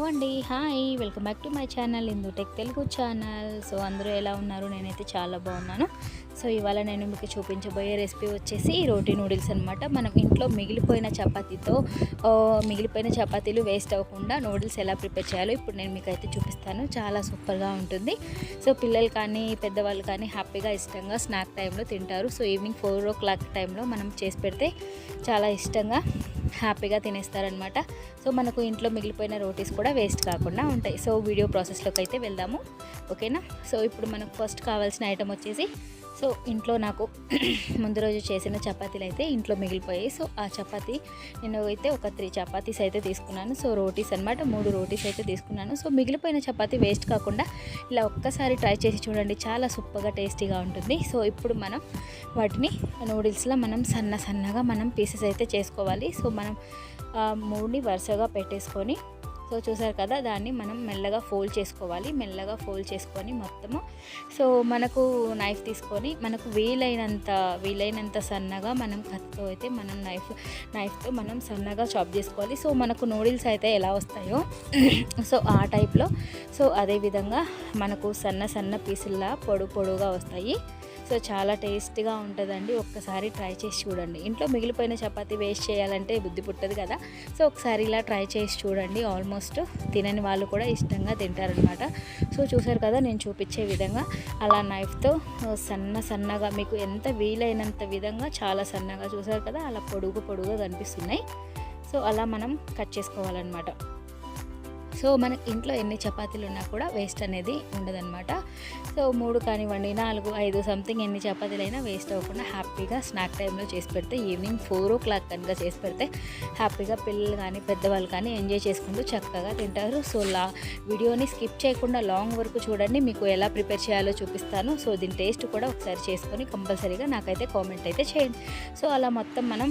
Hello అండి. Hi, welcome back to my channel Indu tech Telugu channel. So అందరూ ఎలా ఉన్నారు? నేనైతే చాలా బాగున్నాను. సో ఇవాళ నేను మీకు చూపించబోయే రెసిపీ వచ్చేసి రోటీ నూడిల్స్ అనమాట. మనం ఇంట్లో మిగిలిపోయిన చపాతీలు వేస్ట్ అవ్వకుండా నూడిల్స్ ఎలా ప్రిపేర్ చేయాలో ఇప్పుడు నేను మీకు అయితే చూపిస్తాను. చాలా సూపర్గా ఉంటుంది. సో పిల్లలు కానీ పెద్దవాళ్ళు కానీ హ్యాపీగా ఇష్టంగా స్నాక్ టైంలో తింటారు. సో ఈవినింగ్ 4 o'clock టైంలో మనం చేసి పెడితే చాలా ఇష్టంగా హ్యాపీగా తినేస్తారనమాట. సో మనకు ఇంట్లో మిగిలిపోయిన రోటీస్ కూడా వేస్ట్ కాకుండా ఉంటాయి. సో వీడియో ప్రాసెస్లోకి అయితే వెళ్దాము, ఓకేనా? సో ఇప్పుడు మనకు ఫస్ట్ కావాల్సిన ఐటమ్ వచ్చేసి, సో ఇంట్లో నాకు ముందు రోజు చేసిన చపాతీలు అయితే ఇంట్లో మిగిలిపోయాయి. సో ఆ చపాతీ నేను అయితే ఒక 3 చపాతీస్ అయితే తీసుకున్నాను. సో రోటీస్ అనమాట, 3 రోటీస్ అయితే తీసుకున్నాను. సో మిగిలిపోయిన చపాతీ వేస్ట్ కాకుండా ఇలా ఒక్కసారి ట్రై చేసి చూడండి, చాలా సూపర్గా టేస్టీగా ఉంటుంది. సో ఇప్పుడు మనం వాటిని నూడిల్స్లో మనం సన్నగా మనం పీసెస్ అయితే చేసుకోవాలి. సో మనం 3ని వరుసగా పెట్టేసుకొని, సో చూసారు కదా, దాన్ని మనం మెల్లగా ఫోల్డ్ చేసుకొని మొత్తము, సో మనకు నైఫ్ తీసుకొని మనకు వీలైనంత సన్నగా మనం కత్తితో అయితే మనం నైఫ్తో మనం సన్నగా చాప్ చేసుకోవాలి. సో మనకు నూడిల్స్ అయితే ఎలా వస్తాయో సో ఆ టైప్లో, సో అదేవిధంగా మనకు సన్న పీసుల్లా పొడుగా వస్తాయి. సో చాలా టేస్టీగా ఉంటుందండి. ఒక్కసారి ట్రై చేసి చూడండి. ఇంట్లో మిగిలిపోయిన చపాతీ వేస్ట్ చేయాలంటే బుద్ధి పుట్టదు కదా. సో ఒకసారి ఇలా ట్రై చేసి చూడండి. ఆల్మోస్ట్ తినని వాళ్ళు కూడా ఇష్టంగా తింటారనమాట. సో చూసారు కదా, నేను చూపించే విధంగా అలా నైఫ్తో సన్నగా మీకు ఎంత వీలైనంత విధంగా చాలా సన్నగా, చూసారు కదా, అలా పొడుగుగా కనిపిస్తున్నాయి. సో అలా మనం కట్ చేసుకోవాలన్నమాట. సో మనకి ఇంట్లో ఎన్ని చపాతీలు ఉన్నా కూడా వేస్ట్ అనేది ఉండదన్నమాట. సో 3 కానివ్వండి, 4, 5 సంథింగ్ ఎన్ని చపాతీలైనా వేస్ట్ అవ్వకుండా హ్యాపీగా స్నాక్ టైంలో చేసి పెడితే, ఈవినింగ్ 4 o'clock కనుక చేసి పెడితే హ్యాపీగా పిల్లలు కానీ పెద్దవాళ్ళు కానీ ఎంజాయ్ చేసుకుంటూ చక్కగా తింటారు. సో వీడియోని స్కిప్ చేయకుండా లాంగ్ వరకు చూడండి, మీకు ఎలా ప్రిపేర్ చేయాలో చూపిస్తాను. సో దీని టేస్ట్ కూడా ఒకసారి చేసుకొని కంపల్సరీగా నాకైతే కామెంట్ అయితే చేయండి. సో అలా మొత్తం మనం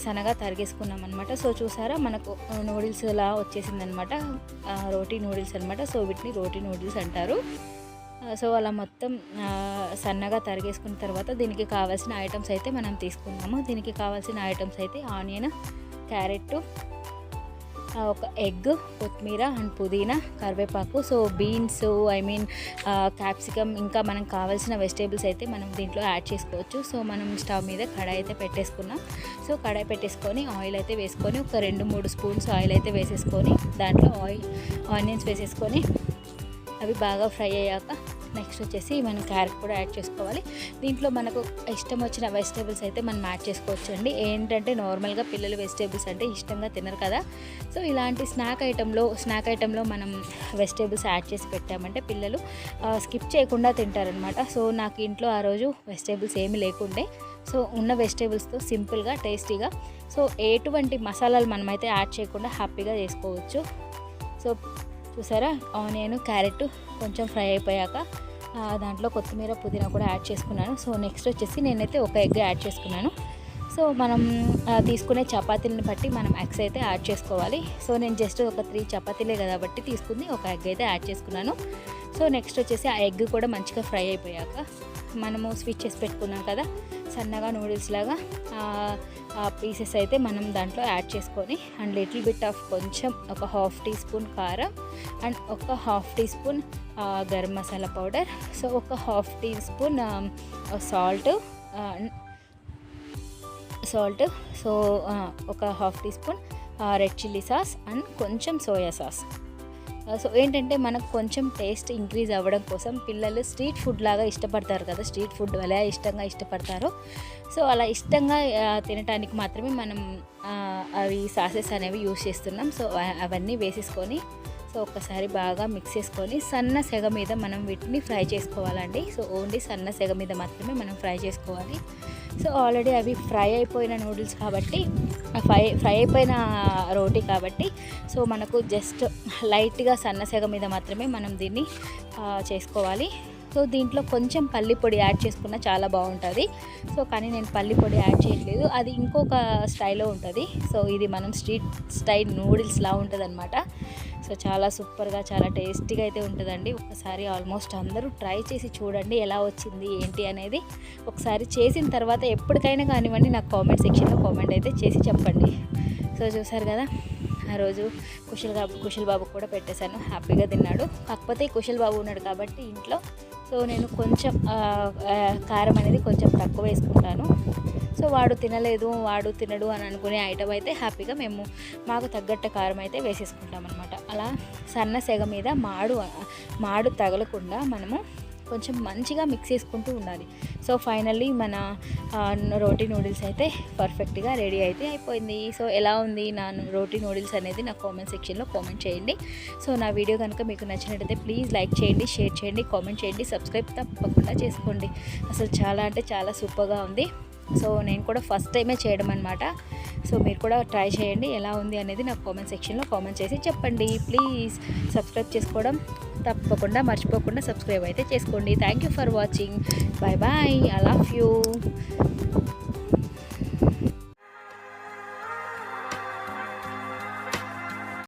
సన్నగా తరిగేసుకున్నాం అనమాట. సో చూసారా, మనకు నూడిల్స్ ఇలా వచ్చేసిందనమాట, రోటీ నూడిల్స్ అనమాట. సో వీటిని రోటీ నూడిల్స్ అంటారు. సో అలా మొత్తం సన్నగా తరిగేసుకున్న తర్వాత దీనికి కావాల్సిన ఐటమ్స్ అయితే మనం తీసుకున్నాము. దీనికి కావాల్సిన ఐటమ్స్ అయితే ఆనియన్, క్యారెట్, ఒక ఎగ్, కొత్తిమీర అండ్ పుదీనా, కరివేపాకు, సో బీన్స్, క్యాప్సికమ్, ఇంకా మనకు కావాల్సిన వెజిటేబుల్స్ అయితే మనం దీంట్లో యాడ్ చేసుకోవచ్చు. సో మనం స్టవ్ మీద కడాయి అయితే పెట్టేసుకున్నాం. సో కడాయి పెట్టేసుకొని ఆయిల్ అయితే వేసుకొని ఒక 2-3 స్పూన్స్ ఆయిల్ అయితే వేసేసుకొని దాంట్లో ఆనియన్స్ వేసేసుకొని అవి బాగా ఫ్రై అయ్యాక నెక్స్ట్ వచ్చేసి మనం క్యారెట్ కూడా యాడ్ చేసుకోవాలి. దీంట్లో మనకు ఇష్టం వచ్చిన వెజిటేబుల్స్ అయితే మనం యాడ్ చేసుకోవచ్చు అండి. ఏంటంటే నార్మల్గా పిల్లలు వెజిటేబుల్స్ అంటే ఇష్టంగా తినరు కదా. సో ఇలాంటి స్నాక్ ఐటెంలో మనం వెజిటేబుల్స్ యాడ్ చేసి పెట్టామంటే పిల్లలు స్కిప్ చేయకుండా తింటారనమాట. సో నాకు ఇంట్లో ఆ రోజు వెజిటేబుల్స్ ఏమీ లేకుండే, సో ఉన్న వెజిటేబుల్స్తో సింపుల్గా టేస్టీగా, సో ఎటువంటి మసాలాలు మనమైతే యాడ్ చేయకుండా హ్యాపీగా చేసుకోవచ్చు. సో చూసారా, ఆనియన్, క్యారెట్ కొంచెం ఫ్రై అయిపోయాక దాంట్లో కొత్తిమీర, పుదీనా కూడా యాడ్ చేసుకున్నాను. సో నెక్స్ట్ వచ్చేసి నేనైతే ఒక ఎగ్ యాడ్ చేసుకున్నాను. సో మనం తీసుకునే చపాతీలని బట్టి మనం ఎగ్స్ అయితే యాడ్ చేసుకోవాలి. సో నేను జస్ట్ ఒక 3 చపాతీలే కాబట్టి తీసుకుంది, ఒక ఎగ్ అయితే యాడ్ చేసుకున్నాను. సో నెక్స్ట్ వచ్చేసి ఆ ఎగ్ కూడా మంచిగా ఫ్రై అయిపోయాక మనము స్విచ్ చేసి పెట్టుకున్నాం కదా సన్నగా నూడిల్స్ లాగా, ఆ పీసెస్ అయితే మనం దాంట్లో యాడ్ చేసుకొని అండ్ లిటిల్ బిట్ ఆఫ్ కొంచెం ఒక 1/2 teaspoon కారం అండ్ ఒక 1/2 teaspoon garam masala powder, so ఒక 1/2 teaspoon సాల్ట్, సో ఒక 1/2 teaspoon red chilli sauce and కొంచెం సోయా సాస్. సో ఏంటంటే మనకు కొంచెం టేస్ట్ ఇంక్రీజ్ అవ్వడం కోసం పిల్లలు స్ట్రీట్ ఫుడ్ లాగా ఇష్టపడతారు కదా, స్ట్రీట్ ఫుడ్ ఎలా ఇష్టంగా ఇష్టపడతారో, సో అలా ఇష్టంగా తినడానికి మాత్రమే మనం అవి సాసెస్ అనేవి యూస్ చేస్తున్నాం. సో అవన్నీ వేసేసుకొని సో ఒక్కసారి బాగా మిక్స్ చేసుకొని సన్న సెగ మీద మనం వీటిని ఫ్రై చేసుకోవాలండి. సో ఓన్లీ సన్న సెగ మీద మాత్రమే మనం ఫ్రై చేసుకోవాలి. సో ఆల్రెడీ అవి ఫ్రై అయిపోయిన నూడిల్స్ కాబట్టి, ఫ్రై అయిపోయిన రోటీ కాబట్టి, సో మనకు జస్ట్ లైట్గా సన్న సెగ మీద మాత్రమే మనం దీన్ని చేసుకోవాలి. సో దీంట్లో కొంచెం పల్లి పొడి యాడ్ చేసుకున్న చాలా బాగుంటుంది. సో కానీ నేను పల్లి పొడి యాడ్ చేయట్లేదు, అది ఇంకొక స్టైల్లో ఉంటుంది. సో ఇది మనం స్ట్రీట్ స్టైల్ నూడిల్స్లా ఉంటుంది అనమాట. సో చాలా సూపర్గా, చాలా టేస్టీగా అయితే ఉంటుందండి. ఒకసారి ఆల్మోస్ట్ అందరూ ట్రై చేసి చూడండి ఎలా వచ్చింది ఏంటి అనేది. ఒకసారి చేసిన తర్వాత ఎప్పటికైనా కానివ్వండి నాకు కామెంట్ సెక్షన్లో కామెంట్ అయితే చేసి చెప్పండి. సో చూసారు కదా, ఆ రోజు కుశల్ బాబు కూడా పెట్టేశాను, హ్యాపీగా తిన్నాడు. కాకపోతే కుశల్ బాబు ఉన్నాడు కాబట్టి ఇంట్లో, సో నేను కొంచెం కారం అనేది కొంచెం తక్కువ వేసుకుంటాను. సో వాడు తినడు అని అనుకునే ఐటమ్ అయితే హ్యాపీగా మేము మాకు తగ్గట్టు కారం అయితే వేసేసుకుంటాం అనమాట. అలా సన్న సెగ మీద మాడు తగలకుండా మనము కొంచెం మంచిగా మిక్స్ చేసుకుంటూ ఉండాలి. సో ఫైనల్లీ మన రోటీ నూడిల్స్ అయితే పర్ఫెక్ట్గా రెడీ అయితే అయిపోయింది. సో ఎలా ఉంది నా రోటీ నూడిల్స్ అనేది నా కామెంట్ సెక్షన్లో కామెంట్ చేయండి. సో నా వీడియో కనుక మీకు నచ్చినట్టయితే ప్లీజ్ లైక్ చేయండి, షేర్ చేయండి, కామెంట్ చేయండి, సబ్స్క్రైబ్ తప్పకుండా చేసుకోండి. అసలు చాలా అంటే చాలా సూపర్గా ఉంది. సో నేను కూడా ఫస్ట్ టైమే చేయడం అనమాట. సో మీరు కూడా ట్రై చేయండి, ఎలా ఉంది అనేది నాకు కామెంట్ సెక్షన్లో కామెంట్ చేసి చెప్పండి. ప్లీజ్ సబ్స్క్రైబ్ చేసుకోవడం తప్పకుండా మర్చిపోకుండా సబ్స్క్రైబ్ అయితే చేసుకోండి. Thank you for watching. Bye bye. I love you.